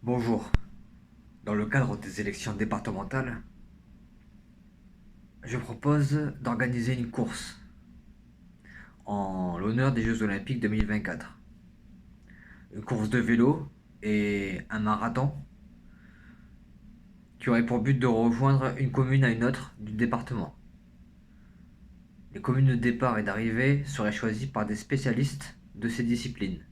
Bonjour. Dans le cadre des élections départementales, je propose d'organiser une course en l'honneur des Jeux Olympiques 2024. Une course de vélo et un marathon qui aurait pour but de rejoindre une commune à une autre du département. Les communes de départ et d'arrivée seraient choisies par des spécialistes de ces disciplines.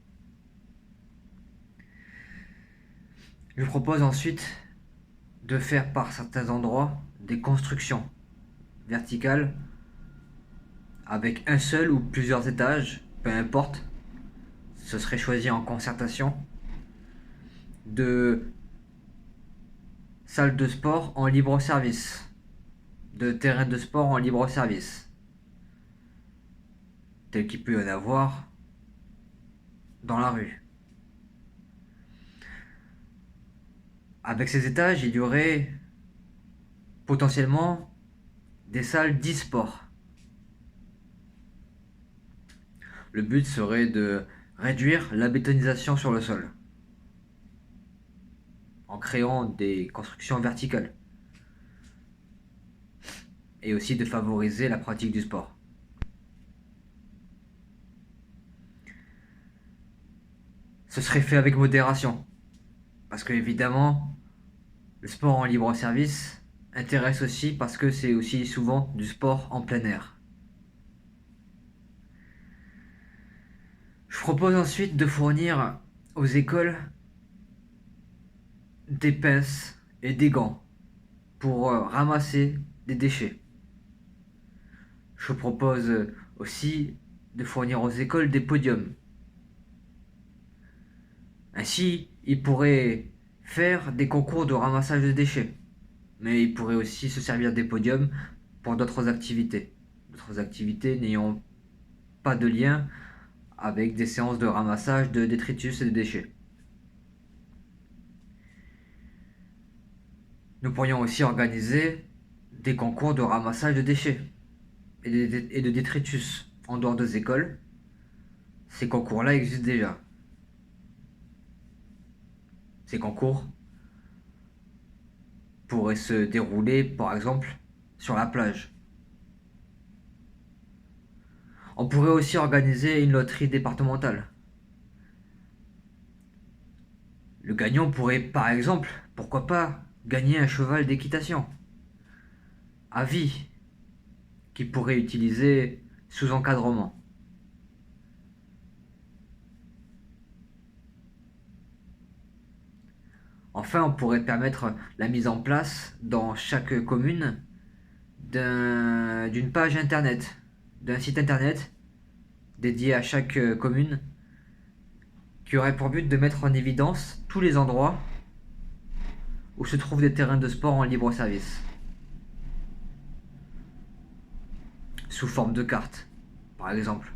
Je propose ensuite de faire par certains endroits des constructions verticales avec un seul ou plusieurs étages, peu importe. Ce serait choisi en concertation de salles de sport en libre service, de terrains de sport en libre service, tel qu'il peut y en avoir dans la rue. Avec ces étages, il y aurait potentiellement des salles d'e-sport. Le but serait de réduire la bétonisation sur le sol en créant des constructions verticales et aussi de favoriser la pratique du sport. Ce serait fait avec modération parce que évidemment le sport en libre service intéresse aussi parce que c'est aussi souvent du sport en plein air. Je propose ensuite de fournir aux écoles des pinces et des gants pour ramasser des déchets. Je propose aussi de fournir aux écoles des podiums. Ainsi, ils pourraient faire des concours de ramassage de déchets, mais ils pourraient aussi se servir des podiums pour d'autres activités n'ayant pas de lien avec des séances de ramassage de détritus et de déchets. Nous pourrions aussi organiser des concours de ramassage de déchets et de détritus en dehors des écoles. Ces concours-là existent déjà. Ces concours pourraient se dérouler, par exemple, sur la plage. On pourrait aussi organiser une loterie départementale. Le gagnant pourrait, par exemple, pourquoi pas, gagner un cheval d'équitation à vie qu'il pourrait utiliser sous encadrement. Enfin, on pourrait permettre la mise en place dans chaque commune d'une page internet, d'un site internet dédié à chaque commune qui aurait pour but de mettre en évidence tous les endroits où se trouvent des terrains de sport en libre service, sous forme de carte, par exemple.